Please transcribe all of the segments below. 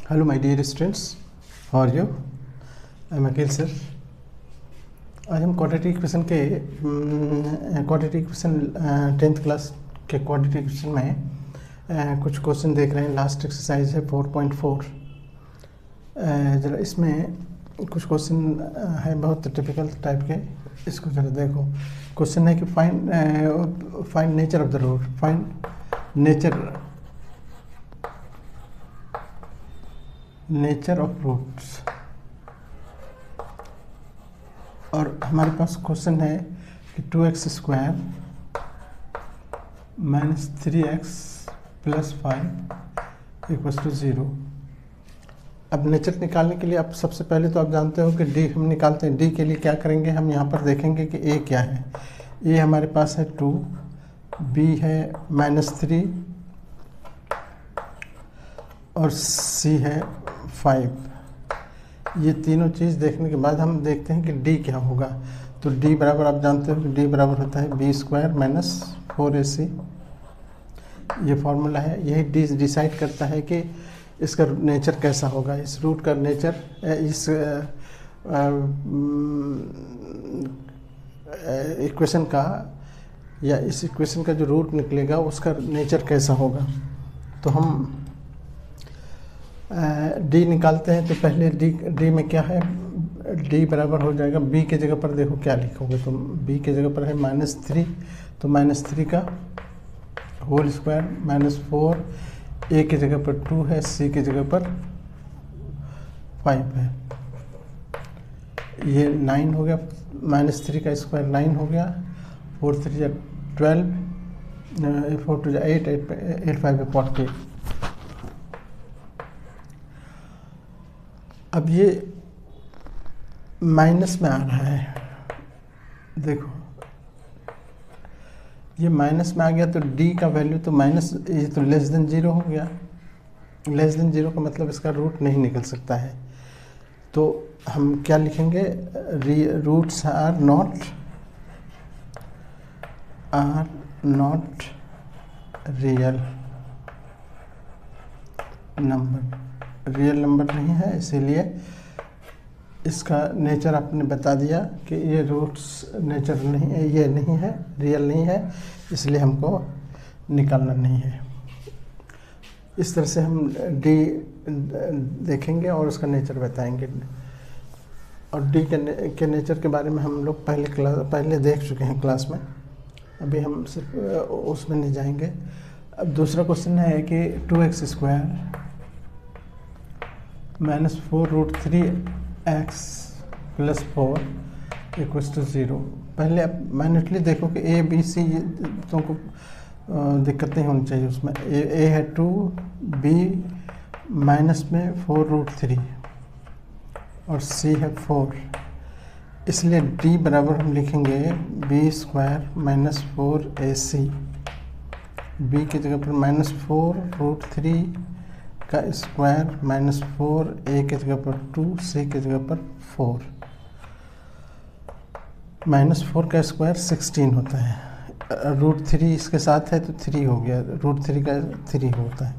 Hello my dear students, how are you? I am Akeel sir. आज हम quadratic equation के quadratic equation 10th class के quadratic equation में कुछ क्वेश्चन देख रहे हैं। लास्ट एक्सरसाइज है 4.4। ज़रा इसमें कुछ क्वेश्चन है बहुत टिपिकल टाइप के, इसको ज़रा देखो। क्वेश्चन है कि find nature of the root, find nature of roots. और हमारे पास क्वेश्चन है कि 2x square minus 3x plus 5 equals to 0। अब नेचर निकालने के लिए आप सबसे पहले तो आप जानते हो कि d हम निकालते हैं। d के लिए क्या करेंगे, हम यहाँ पर देखेंगे कि a क्या है। a हमारे पास है 2, b है -3 और c है 5। ये तीनों चीज़ देखने के बाद हम देखते हैं कि d क्या होगा। तो d बराबर आप जानते हो कि d बराबर होता है b स्क्वायर माइनस 4ac। ये फॉर्मूला है। यही d डिसाइड करता है कि इसका नेचर कैसा होगा, इस रूट का नेचर, इस इक्वेशन का या इस इक्वेशन का जो रूट निकलेगा उसका नेचर कैसा होगा। तो हम d निकालते हैं। तो पहले d में क्या है, d बराबर हो जाएगा b के जगह पर देखो क्या लिखोगे। तो b के जगह पर है -3, तो -3 का होल स्क्वायर -4, a की जगह पर 2 है, c की जगह पर 5 है। ये 9 हो गया, -3 का स्क्वायर 9 हो गया, 4 3 या 12, 4 2 8, 8 5 40। अब ये माइनस में आ रहा है, देखो ये माइनस में आ गया। तो d का वैल्यू तो माइनस, ये तो लेस देन 0 हो गया। लेस देन 0 का मतलब इसका रूट नहीं निकल सकता है। तो हम क्या लिखेंगे, roots are not real number, real number नहीं है। इसीलिए इसका नेचर आपने बता दिया कि ये रूट्स नेचर नहीं है, ये नहीं है, रियल नहीं है, इसलिए हमको निकालना नहीं है। इस तरह से हम d देखेंगे और उसका नेचर बताएंगे। और d के नेचर के बारे में हम लोग पहले देख चुके हैं क्लास में, अभी हम सिर्फ उसमें नहीं जाएंगे। अब दूसरा क्वेश्चन है कि 2x square -4√3x plus 4 equals to 0। पहले आप माइनटली देखो कि a b c तुमको दिक्कत नहीं होनी चाहिए उसमें। a है 2, b माइनस में 4√3 और c है 4। इसलिए d बराबर हम लिखेंगे b square minus 4ac। b की जगह पर -4√3 का स्क्वायर -4, a की जगह पर 2, c की जगह पर 4। -4 का स्क्वायर 16 होता है, √3 इसके साथ है तो 3 हो गया, √3 का 3 होता है।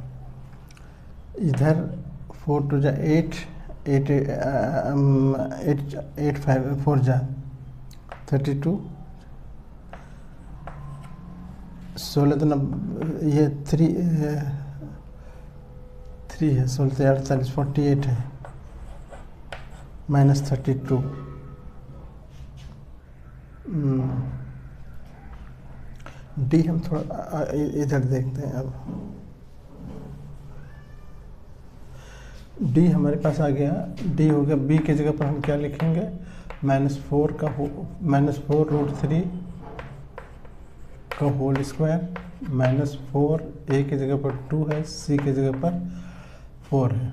इधर 4 2 जा 8, 8 5 4 जा 32, 16 तो ये 3 है, 16 48 48 है, -32। डी हम थोड़ा इधर देखते हैं। अब डी हमारे पास आ गया, डी हो गया। बी की जगह पर हम क्या लिखेंगे, -4√3 का होल स्क्वायर -4, ए की जगह पर 2 है, सी की जगह पर 4 है।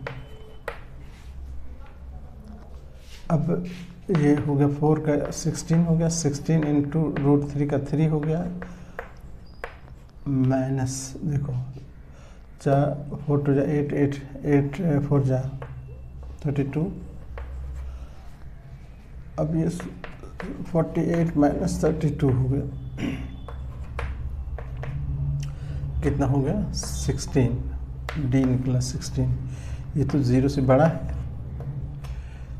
अब ये हो गया 4 का 16 हो गया, 16 इंटू √3 का 3 हो गया, माइनस देखो 4 2 जा 8, 8 4 जा 32। अब ये 48 माइनस 32 हो गया, कितना हो गया 16, डी निकला 16। ये तो 0 से बड़ा है,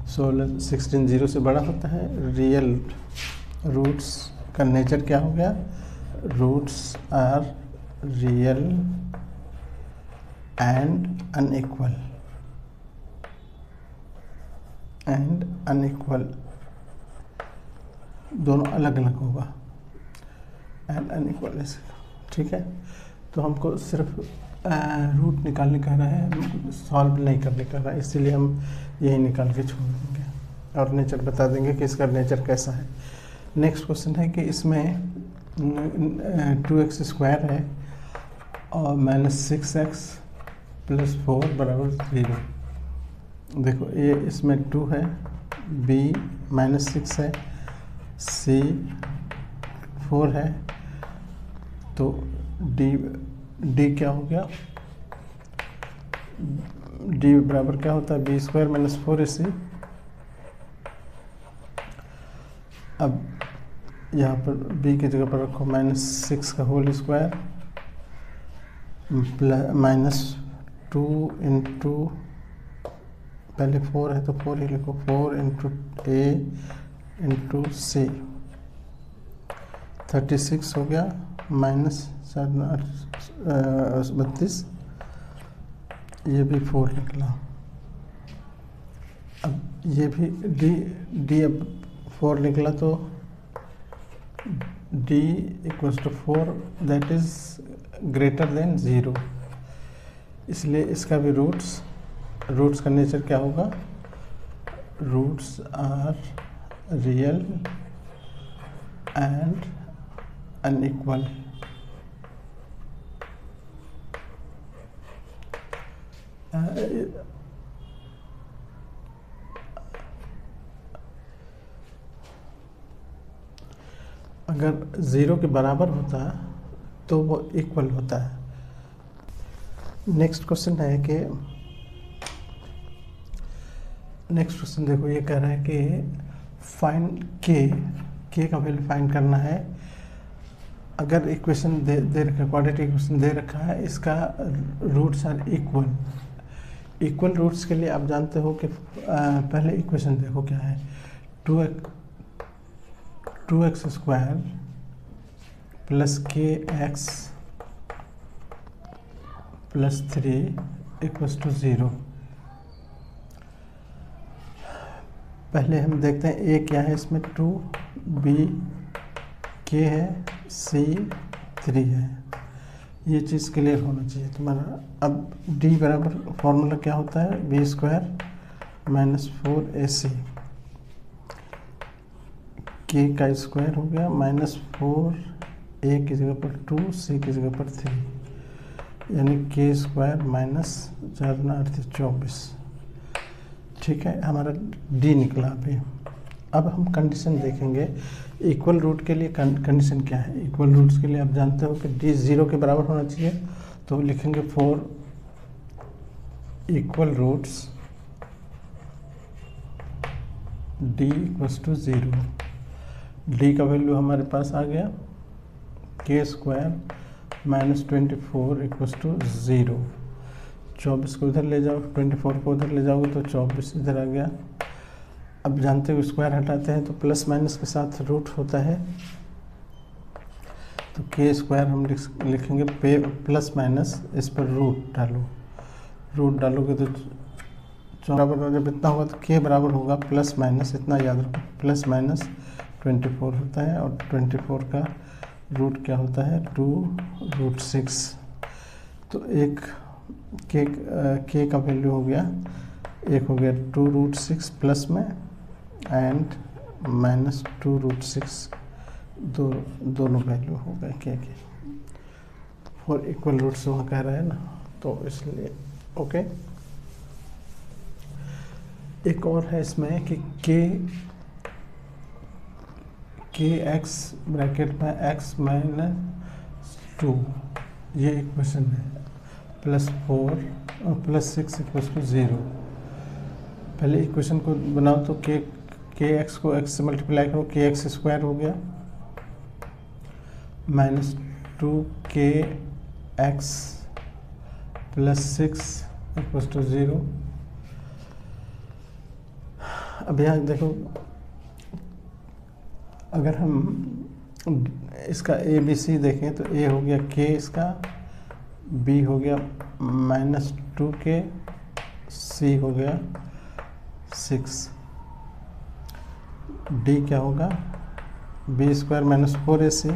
16 0 से बड़ा होता है। रियल रूट्स का नेचर क्या हो गया, roots are real and unequal, दोनों अलग अलग होगा, एंड अनइक्वल ऐसे, ठीक है। तो हमको सिर्फ रूट निकालने का रहा है, सॉल्व नहीं करने का रहा है, इसीलिए हम यही निकाल के छोड़ देंगे और नेचर बता देंगे कि इसका नेचर कैसा है। नेक्स्ट क्वेश्चन है कि इसमें 2x² है और -6x + 4 = 0। देखो ये इसमें 2 है, b -6 है, c 4 है, तो d क्या हो गया, d बराबर क्या होता है, b² - 4ac। अब यहाँ पर b की जगह पर रखो -6 का होल स्क्वायर -2 इंटू, पहले 4 है तो 4 ही लिखो, 4 इंटू a इंटू c, 36 हो गया, -32, ये भी 4 निकला। अब ये भी d अब 4 निकला, तो d = 4 that is greater than 0, इसलिए इसका भी रूट्स का नेचर क्या होगा, roots are real and unequal. अगर 0 के बराबर होता है तो वो इक्वल होता है। नेक्स्ट क्वेश्चन है कि देखो, ये कह रहा है कि फाइंड के का वैल्यू फाइंड करना है। अगर इक्वेशन दे रखा है, क्वाड्रेटिक इक्वेशन दे रखा है, इसका रूट्स आर इक्वल रूट्स के लिए आप जानते हो कि पहले इक्वेशन देखो क्या है, 2x² + kx + 3 = 0। पहले हम देखते हैं a क्या है, इसमें 2, b k है, c 3 है, ये चीज़ क्लियर होना चाहिए तुम्हारा। अब d बराबर फॉर्मूला क्या होता है, b² - 4ac, k का स्क्वायर हो गया, -4, a की जगह पर 2, c की जगह पर 3, यानी k² - 4 × 24, ठीक है, हमारा d निकला अभी। अब हम कंडीशन देखेंगे, इक्वल रूट के लिए कंडीशन क्या है। इक्वल रूट्स के लिए आप जानते हो कि d 0 के बराबर होना चाहिए, तो लिखेंगे 4 इक्वल रूट्स d = 0। d का वैल्यू हमारे पास आ गया, k² - 24 = 0। 24 को इधर ले जाओ, 24 को उधर ले जाओगे तो 24 इधर आ गया। अब जानते हो स्क्वायर हटाते हैं तो प्लस माइनस के साथ रूट होता है, तो k² हम लिखेंगे पे प्लस माइनस, इस पर रूट डालोगे तो बराबर जब इतना होगा तो k बराबर होगा प्लस माइनस, इतना याद रखो, +24 होता है, और 24 का रूट क्या होता है, 2√6। तो एक k का वैल्यू हो गया, एक हो गया 2√6 प्लस में एंड -2√6, दोनों वैल्यू हो गए k के। फॉर इक्वल रूट्स वहाँ कह रहा है ना, तो इसलिए ओके। एक और है इसमें कि kx ब्रैकेट में x - 2, ये इक्वेशन है, +4 और +6 = 0। पहले इक्वेशन को बनाओ तो kx को x से मल्टीप्लाई करो, kx² हो गया, -2kx + 6 = 0। अब यहाँ देखो, अगर हम इसका ए बी सी देखें तो ए हो गया के इसका, बी हो गया -2k, सी हो गया 6, डी क्या होगा बी स्क्वायर -4ac,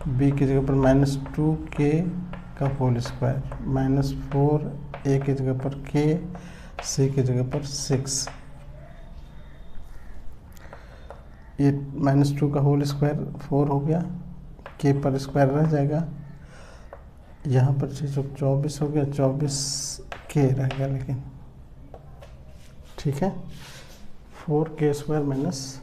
बी की जगह पर -2k का होल स्क्वायर, -4a की जगह पर k, सी की जगह पर 6, ये -2 का होल स्क्वायर 4 हो गया, k पर स्क्वायर रह जाएगा, यहाँ पर 24 हो गया, 24k रह गया लेकिन, ठीक है। 4k स्क्वायर माइनस,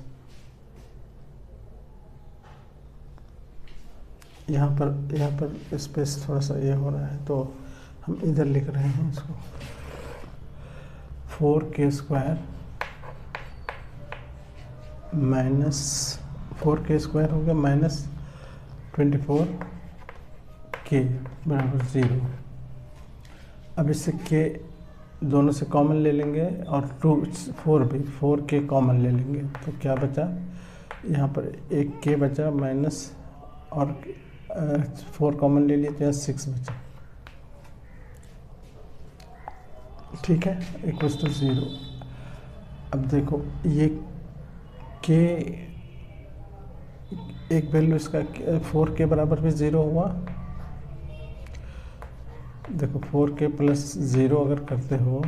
यहाँ पर स्पेस थोड़ा सा ये हो रहा है तो हम इधर लिख रहे हैं इसको, 4k square minus 4k square हो गया -24k बराबर 0। अब इससे k दोनों से कॉमन ले लेंगे और 4k कॉमन ले लेंगे तो क्या बचा, यहाँ पर एक k बचा माइनस और 4 कॉमन ले लिए तो यहाँ 6 बचा, ठीक है, इक्वल्स टू 0। अब देखो ये k एक वैल्यू इसका 4k बराबर भी 0 हुआ, देखो 4k प्लस 0 अगर करते हो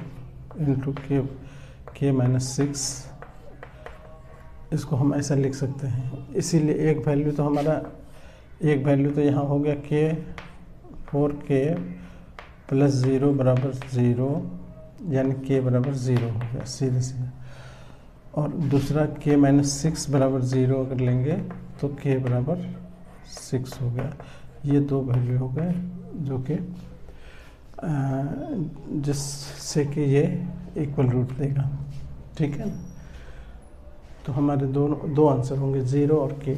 इंटू k माइनस 6, इसको हम ऐसा लिख सकते हैं, इसीलिए एक वैल्यू तो यहाँ हो गया k, 4k प्लस 0 बराबर 0, यानी k बराबर 0 हो गया सीधे सीधे, और दूसरा k माइनस 6 बराबर 0 अगर लेंगे तो k बराबर 6 हो गया। ये दो वैल्यू हो गए जो कि जिससे कि ये इक्वल रूट देगा, ठीक है। तो हमारे दो आंसर होंगे 0 और k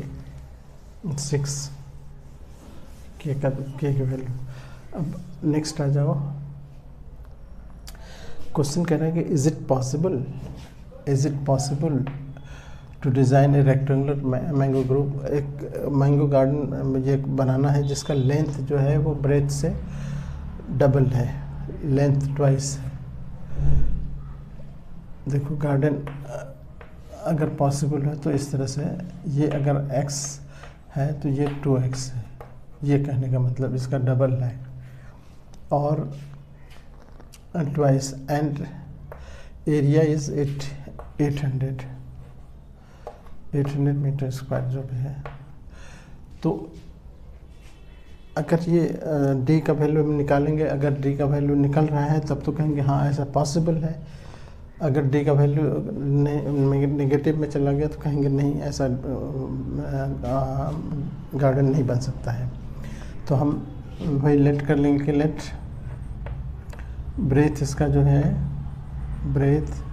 6 के वैल्यू। अब नेक्स्ट आ जाओ, क्वेश्चन कह रहा है कि is it possible to design a rectangular mango group, एक मैंगो गार्डन ये बनाना है जिसका लेंथ जो है वो ब्रेथ से डबल है, लेंथ ट्वाइस। देखो गार्डन अगर पॉसिबल है तो इस तरह से, ये अगर x है तो ये 2x है, ये कहने का मतलब इसका डबल है, और twice, and area is 800 metre square जो भी है। तो अगर ये d का वैल्यू हम निकालेंगे, अगर d का वैल्यू निकल रहा है तब तो कहेंगे हाँ ऐसा पॉसिबल है, अगर d का वैल्यू नेगेटिव में चला गया तो कहेंगे नहीं, ऐसा गार्डन नहीं बन सकता है। तो हम वही लेट कर लेंगे कि लेट ब्रेथ इसका जो है, ब्रेथ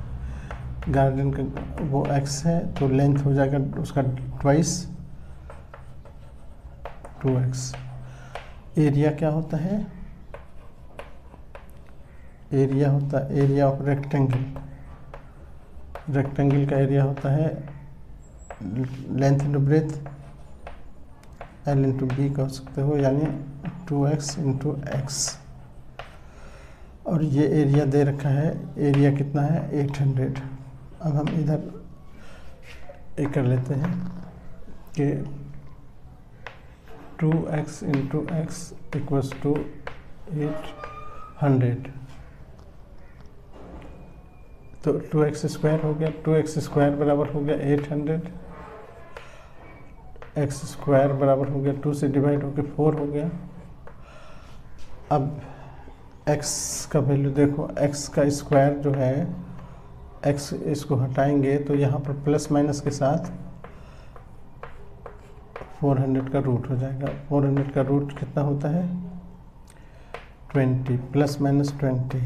गार्डन का वो x है तो लेंथ हो जाएगा उसका ट्वाइस 2x। एरिया क्या होता है, एरिया ऑफ रेक्टेंगल का एरिया होता है length into breadth, L into B कह सकते हो, यानी 2x इंटू x। और ये एरिया दे रखा है, एरिया कितना है 800। अब हम इधर एक कर लेते हैं कि 2x into x equals to 800, तो 2x स्क्वायर हो गया, 2x स्क्वायर बराबर हो गया 800, x स्क्वायर बराबर हो गया 2 से डिवाइड होकर 4 हो गया। अब x का वैल्यू देखो, x का स्क्वायर जो है, x इसको हटाएंगे तो यहाँ पर प्लस माइनस के साथ 400 का रूट हो जाएगा। 400 का रूट कितना होता है 20, प्लस माइनस 20।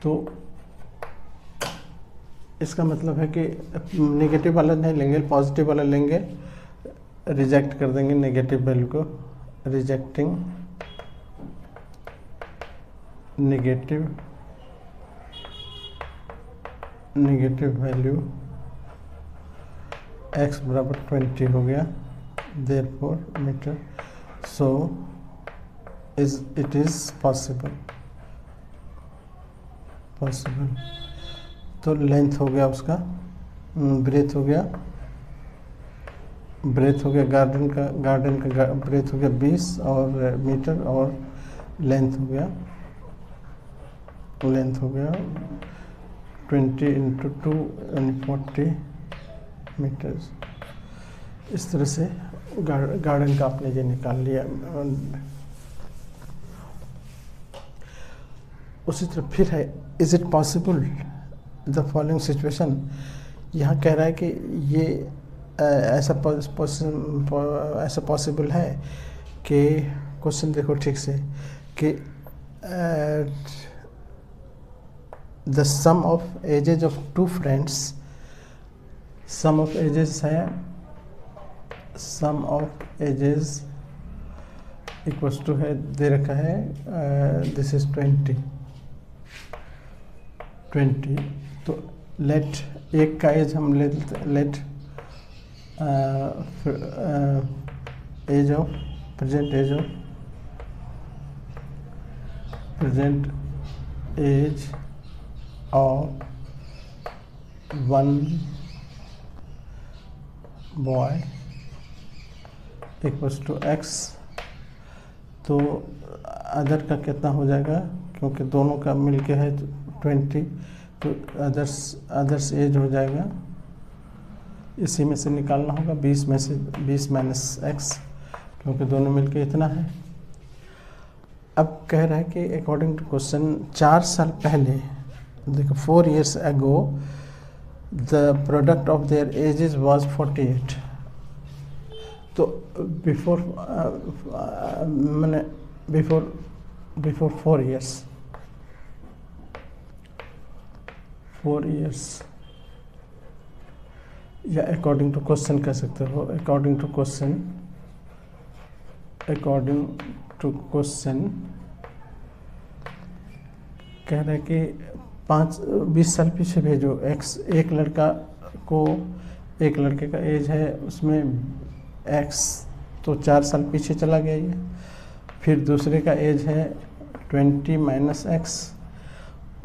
तो इसका मतलब है कि नेगेटिव वाला नहीं लेंगे, पॉजिटिव वाला लेंगे, रिजेक्ट कर देंगे नेगेटिव वैल्यू को, rejecting negative negative value x बराबर 20 हो गया, therefore metre, so it is possible. तो लेंथ हो गया उसका, ब्रेथ हो गया, गार्डन का ब्रेथ हो गया 20 और मीटर, और लेंथ हो गया 20 इंटू 2 यानी 40 मीटर्स। इस तरह से गार्डन का आपने ये निकाल लिया। उसी तरह फिर है, is it possible the following situation. यहाँ कह रहा है कि ये ऐसा पॉसिबल है कि, क्वेश्चन देखो ठीक से, कि the sum of ages of two friends, sum of ages है, sum of ages equals to है, दे रखा है दिस इज 20। तो लेट एक का एज हम let age of present age of one boy equals to x। तो अदर का कितना हो जाएगा, क्योंकि दोनों का मिलके है 20, तो अदर्स एज हो जाएगा, इसी में से निकालना होगा 20 में से 20 माइनस x, क्योंकि दोनों मिलके इतना है। अब कह रहा है कि अकॉर्डिंग टू क्वेश्चन 4 साल पहले, देखो 4 years ago the product of their ages was 48। तो बिफोर मैंने बिफोर 4 years या अकॉर्डिंग टू क्वेश्चन कह सकते हो, अकॉर्डिंग टू क्वेश्चन कह रहे हैं कि 20 साल पीछे भेजो x। एक लड़के का एज है उसमें x, तो 4 साल पीछे चला गया ये। फिर दूसरे का एज है 20 माइनस x,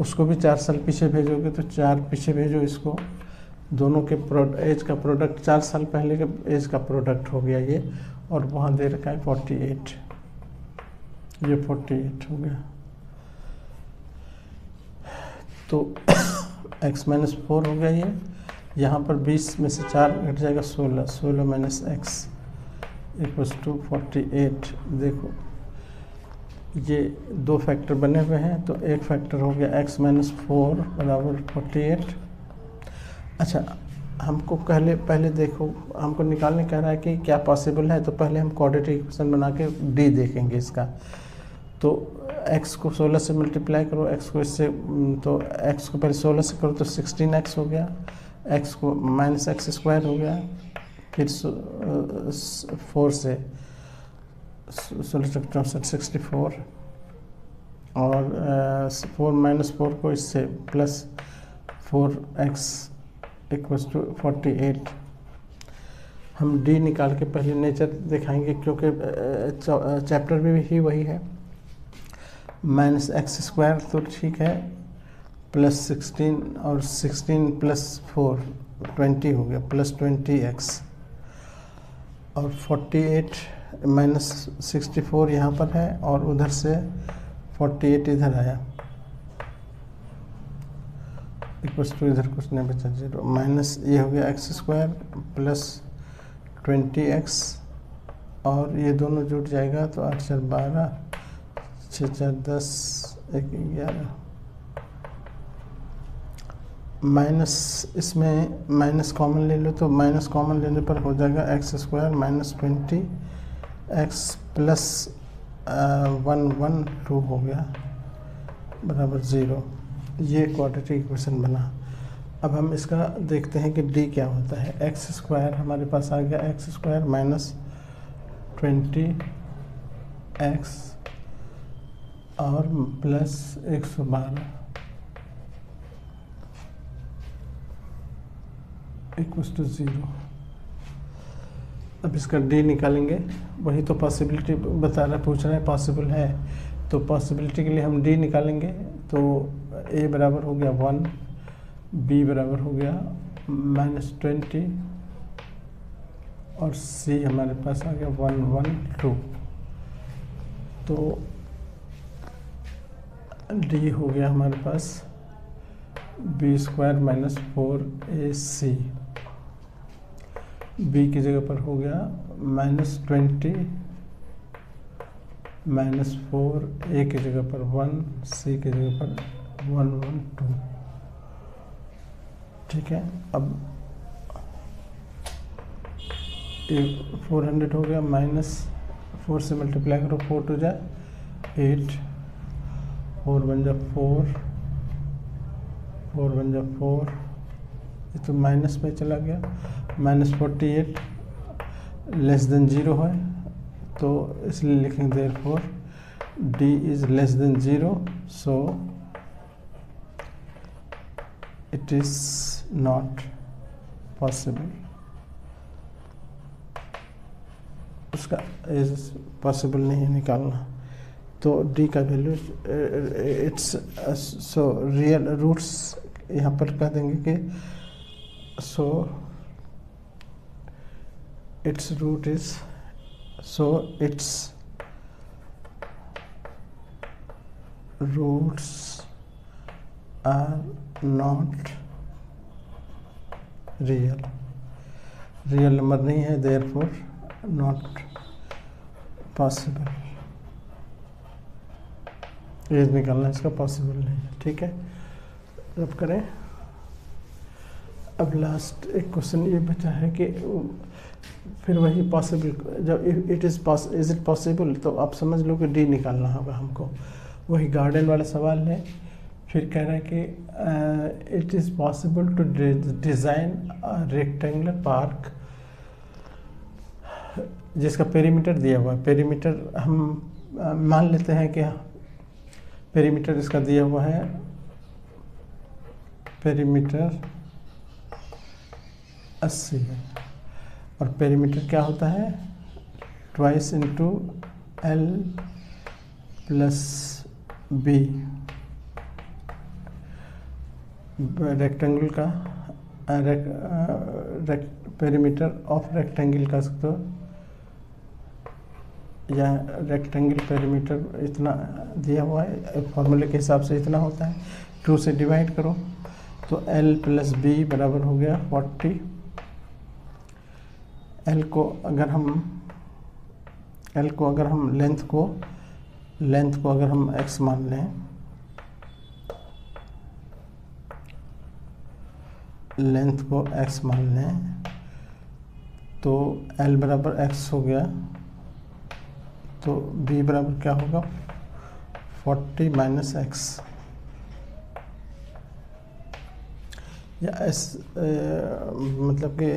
उसको भी 4 साल पीछे भेजोगे तो 4 पीछे भेजो इसको, दोनों के एज का प्रोडक्ट 4 साल पहले के एज का प्रोडक्ट हो गया ये, और वहाँ दे रखा है 48, ये 48 हो गया। तो x माइनस 4 हो गया ये, यहाँ पर 20 में से 4 घट जाएगा 16 माइनस x इक्वल्स टू 48। देखो ये 2 फैक्टर बने हुए हैं, तो एक फैक्टर हो गया x माइनस 4 बराबर 48। अच्छा, हमको पहले देखो, हमको निकालने कह रहा है कि क्या पॉसिबल है, तो पहले हम क्वाड्रेटिक इक्वेशन बना के d देखेंगे इसका। तो x को 16 से मल्टीप्लाई करो, x को इससे, तो x को पहले 16 से करो तो 16x हो गया, x को माइनस एक्स स्क्वायर हो गया, फिर 4 से 64, और 4 माइनस 4 को इससे प्लस 4x इक्वल्स टू 48। हम d निकाल के पहले नेचर दिखाएंगे, क्योंकि चैप्टर में भी वही है। माइनस एक्स स्क्वायर तो ठीक है, प्लस 16 और 16 प्लस 4 20 हो गया, प्लस 20x, और 48 माइनस 64 यहाँ पर है, और उधर से 48 इधर आया, इक्वल्स टू इधर कुछ नहीं बचा 0, माइनस ये हो गया एक्स स्क्वायर प्लस 20x, और ये दोनों जुट जाएगा तो 8 4 12, 6 4 10, 1 11, माइनस, इसमें माइनस कॉमन ले लो, तो माइनस कॉमन लेने पर हो जाएगा x square minus 20x plus 112 हो गया बराबर 0। ये क्वाड्रेटिक इक्वेशन बना। अब हम इसका देखते हैं कि d क्या होता है। एक्स स्क्वायर हमारे पास आ गया, एक्स स्क्वायर माइनस 20x और प्लस 112, इक्वल्स टू 0। अब इसका डी निकालेंगे, वही तो पॉसिबिलिटी बता रहा, पूछ रहा है पॉसिबल है, तो पॉसिबिलिटी के लिए हम डी निकालेंगे। तो ए बराबर हो गया 1, बी बराबर हो गया -20 और सी हमारे पास आ गया 112। तो डी हो गया हमारे पास b² - 4ac। b की जगह पर हो गया -20 - 4, a की जगह पर 1, c की जगह पर 112। ठीक है, अब ये 400 हो गया, -4 से मल्टीप्लाई करो, 4 टू जा 8, 4 बन जा 4, 4 बन जा 4, ये तो माइनस में चला गया, -48 लेस देन 0 है, तो इसलिए लिखेंगे therefore d is less than 0, so it is not possible. उसका इज पॉसिबल नहीं है निकालना, तो d का value it's so real roots यहाँ पर कह देंगे कि so its root is its roots are not real number नहीं है, देयरफॉर नॉट पॉसिबल। ये निकालना इसका पॉसिबल नहीं है। ठीक है, अब करें। अब लास्ट एक क्वेश्चन ये बचा है कि फिर वही पॉसिबल, जब इज इट पॉसिबल, तो आप समझ लो कि डी निकालना होगा हमको। वही गार्डन वाला सवाल है। फिर कह रहा है कि it is possible to design rectangular park जिसका पेरीमीटर दिया हुआ है। पेरीमीटर हम मान लेते हैं कि पेरीमीटर इसका दिया हुआ है, पेरीमीटर 80 है, और पेरीमीटर क्या होता है 2 into L plus B। Rectangle का पेरीमीटर ऑफ रेक्टेंगल का सकते हो, या रेक्टेंगल पेरीमीटर इतना दिया हुआ है, फॉर्मूले के हिसाब से इतना होता है, 2 से डिवाइड करो तो L प्लस B बराबर हो गया 40। L को अगर हम लेंथ को अगर हम x मान लें, लेंथ को x मान लें, तो L बराबर x हो गया, तो B बराबर क्या होगा 40 माइनस x, या मतलब कि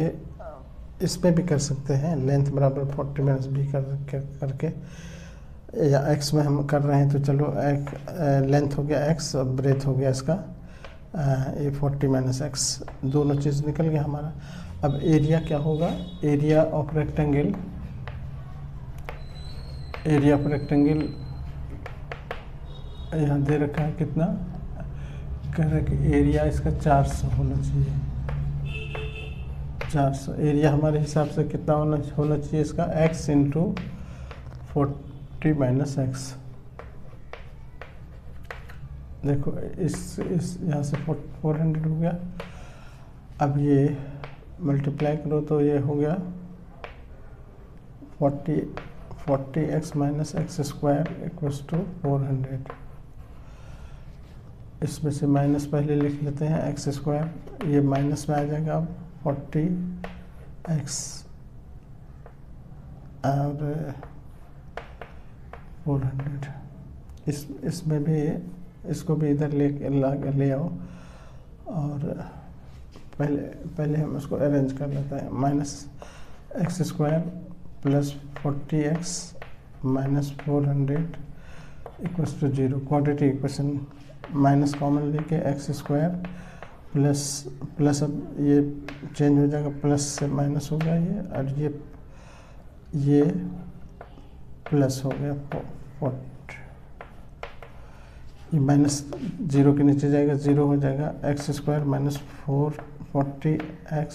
इसमें भी कर सकते हैं, लेंथ बराबर 40 माइनस B करके, या x में हम कर रहे हैं तो चलो एक लेंथ हो गया x और ब्रेथ हो गया इसका ये 40 माइनस x, दोनों चीज़ निकल गया हमारा। अब एरिया क्या होगा, एरिया ऑफ रेक्टेंगल यहाँ दे रखा है कितना, कह रहा है कि एरिया इसका 400 होना चाहिए। 400 एरिया हमारे हिसाब से कितना होना चाहिए इसका, x इंटू 40 माइनस x। देखो इस यहाँ से 400 हो गया। अब ये मल्टीप्लाई करो तो ये हो गया 40x minus x square equals to 400। इसमें से माइनस पहले लिख लेते हैं, एक्स स्क्वायर ये माइनस में आ जाएगा, अब 40x और 400। इसमें भी इसको भी इधर ले आओ, और पहले हम इसको अरेंज कर लेते हैं। Minus x square plus 40x minus 400 equals to 0। Quadratic equation minus common लेके एक्स स्क्वायर प्लस अब ये चेंज हो जाएगा, प्लस से माइनस हो गया ये, और ये प्लस हो गया 40, ये माइनस 0 के नीचे जाएगा, 0 हो जाएगा। x² minus 440 x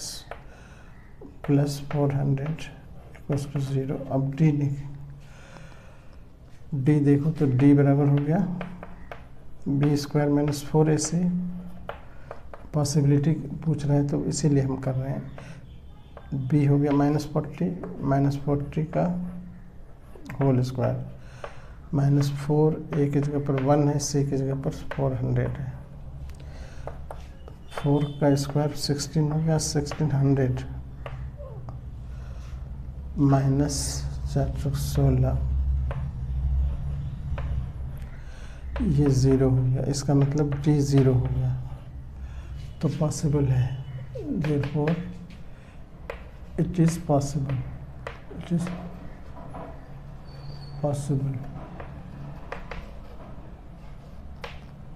plus 400 equals to 0। अब डी देखो तो डी बराबर हो गया b² माइनस 4ac। पॉसिबिलिटी पूछ रहा है तो इसीलिए हम कर रहे हैं। b हो गया -40 का होल स्क्वायर, -4 a की जगह पर 1 है, c की जगह पर 400 है। 4 का स्क्वायर 16 हो गया, 1600 माइनस 416, ये 0 हो गया। इसका मतलब डी 0 हो गया, तो पॉसिबल है। therefore it is possible, it is possible।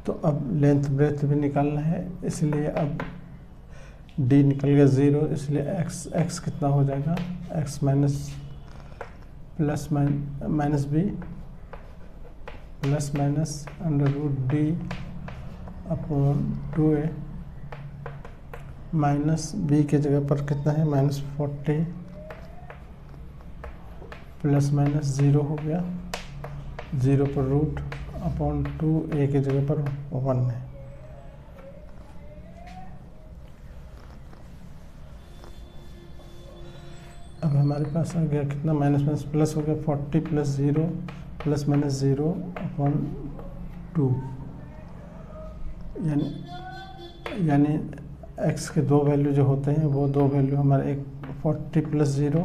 तो अब लेंथ ब्रेथ भी निकालना है, इसलिए अब d निकल गया 0, इसलिए x कितना हो जाएगा, x minus b plus minus √d upon 2a minus b के जगह पर कितना है, -40 प्लस माइनस 0 हो गया, 0 पर रूट अपॉन 2a के जगह पर 1 है। अब हमारे पास आ गया कितना, माइनस प्लस हो गया, 40 प्लस 0 प्लस माइनस 0 अपॉन 2, यानी x के दो वैल्यू जो होते हैं वो दो वैल्यू हमारे, एक 40 प्लस 0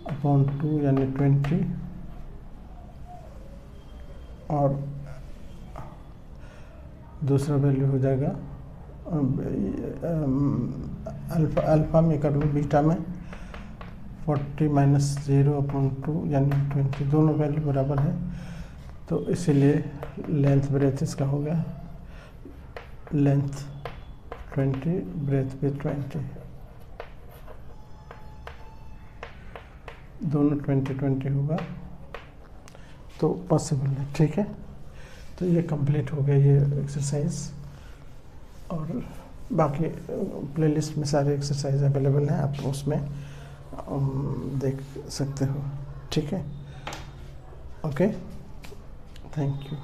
अपॉन 2 यानी 20, और दूसरा वैल्यू हो जाएगा अल्फ़ा में कर लो, बीटा में 40 माइनस 0 अपॉन 2 यानी 20, दोनों वैल्यू बराबर है। तो इसीलिए लेंथ ब्रेथ इसका हो गया, लेंथ 20 ब्रेथ भी 20, दोनों 20 होगा, तो पॉसिबल है। ठीक है, तो ये कंप्लीट हो गया ये एक्सरसाइज, और बाकी प्लेलिस्ट में सारे एक्सरसाइज अवेलेबल हैं, आप उसमें देख सकते हो। ठीक है, ओके, थैंक यू।